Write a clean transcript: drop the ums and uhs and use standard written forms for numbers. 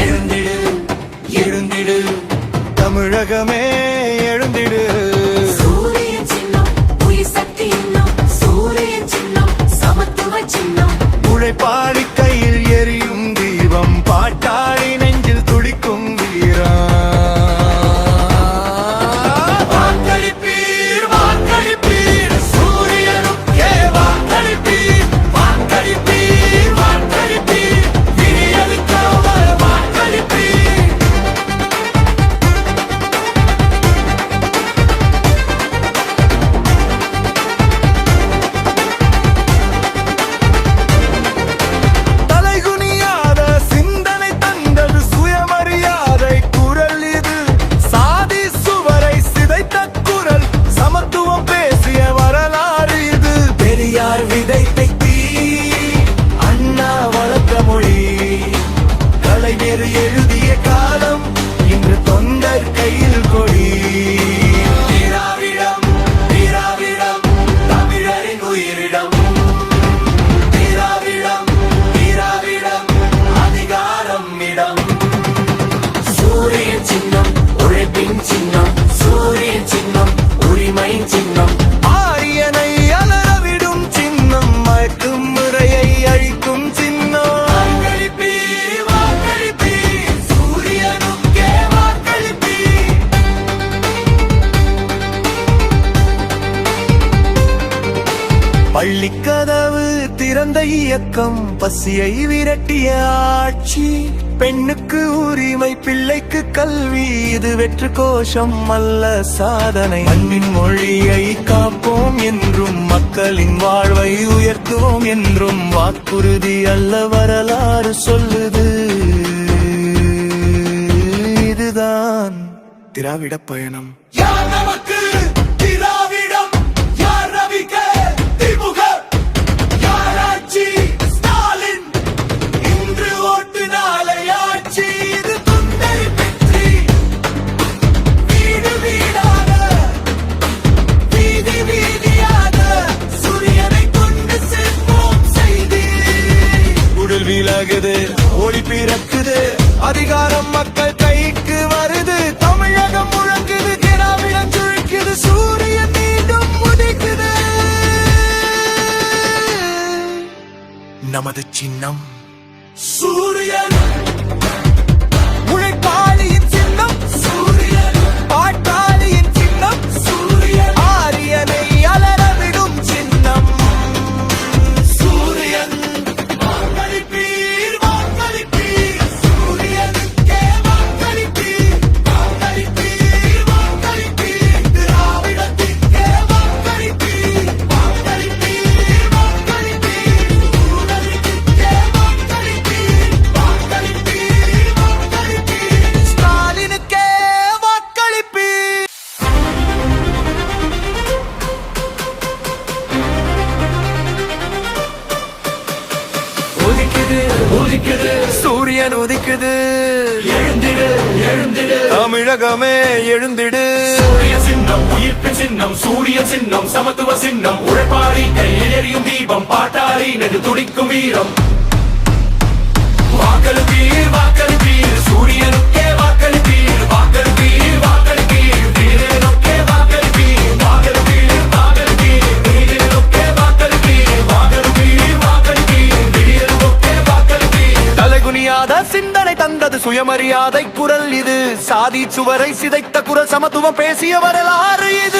எழுந்திடு எழுந்திடு தமிழகமே எழுந்திடு. சூரியன் சின்னம் உயிர் சக்தி இன்னும், சூரியன் சின்னம் சமத்துவ சின்னம். உழைப்பாளி கையில் எரியும் தீபம், பாட்டாளி நெஞ்சில் துடிக்கும் வீரா. எழுதிய காலம் இன்று தொண்டர் கையில் கொடி. திராவிடம் திராவிடம் தமிழரின் உயிரிடம். திராவிடம் திராவிடம் அதிகாரம் இடம். சூரியன் சின்னம் உழைப்பின் சின்னம், சூரியன் சின்னம் உரிமை சின்னம். ஆரியனை அலறவிடும் சின்னம், மயக்கும் முறையை அழிக்கும் சின்னம். பள்ளிக்கதவு திறந்த இயக்கம், பசியை விரட்டிய ஆட்சி. பெண்ணுக்கு உரிமை, பிள்ளைக்கு கல்வி, இது வெற்று கோஷம் அல்ல சாதனை. மண்ணின் மொழியை காப்போம் என்றும், மக்களின் வாழ்வை உயர்த்துவோம் என்றும், வாக்குறுதி அல்ல வரலாறு சொல்லுது. இதுதான் திராவிட பயணம். யார் நமக்கு திராவிடம், யார் ரவிக்க திமுக, யார் ஆட்சி ஸ்டாலின், இன்று ஓட்டு நாளை ஆட்சி. இது தொண்டர் வெற்றி, வீடு வீடாக வீதி வீதியாக சூரியனை கொண்டு சேர்ப்போம் செய்தி. உடல் வீழாகுது, ஒளி பிறக்குது, அதிகாரம் மக்கள் கைக்கு வருது. தமிழகம் முழங்குது, திராவிடம் சுழிக்குது, சூரியன் மீண்டும் உதிக்குது. நமது சின்னம் சூரியன், உழைப்பாளியின் சின்னம் சூரியன், பாட்டாளியின் சின்னம் சூரியன், ஆரியனை அலறவிடும் சின்னம் சூரியன். வாக்களிப்பீர் வாக்களிப்பீர், சூரியனுக்கே வாக்களிப்பீர். வாக்களிப்பீர் வாக்களிப்பீர், திராவிடத்திற்கே வாக்களிப்பீர். வாக்களிப்பீர் வாக்களிப்பீர், ஊழலுக்கே வாக்களிப்பீர். வாக்களிப்பீர் வாக்களிப்பீர், ஸ்டாலினுக்கே வாக்களிப்பீர். உதிக்குது உதிக்குது சூரியன் உதிக்குது. எழுந்திடு எழுந்திடு தமிழகமே எழுந்திடு. சூரிய சின்னம் உயிர்ப்பின் சின்னம், சூரிய சின்னம் சமத்துவ சின்னம். உழைப்பாளி கையில் எரியும் தீபம், பாட்டாளி நெடு துடிக்கும் வீரம். வாக்களிப்பீர் வாக்களிப்பீர், சூரியனுக்கே வாக்களிப்பீர். வாக்களிப்பீர் வாக்களிப்பீர், வீரனுக்கே வாக்களிப்பீர். வாக்களிப்பீர் வாக்களிப்பீர், வீரனுக்கே வாக்களிப்பீர். வாக்களிப்பீர் வாக்களிப்பீர், வீரனுக்கே வாக்களிப்பீர். தலைகுனியாத சிந்தனை தந்தது சுயமரியாதை குரல் இது. சாதி சுவரை சிதைத்த குரல், சமத்துவம் பேசிய வரலாறு இது.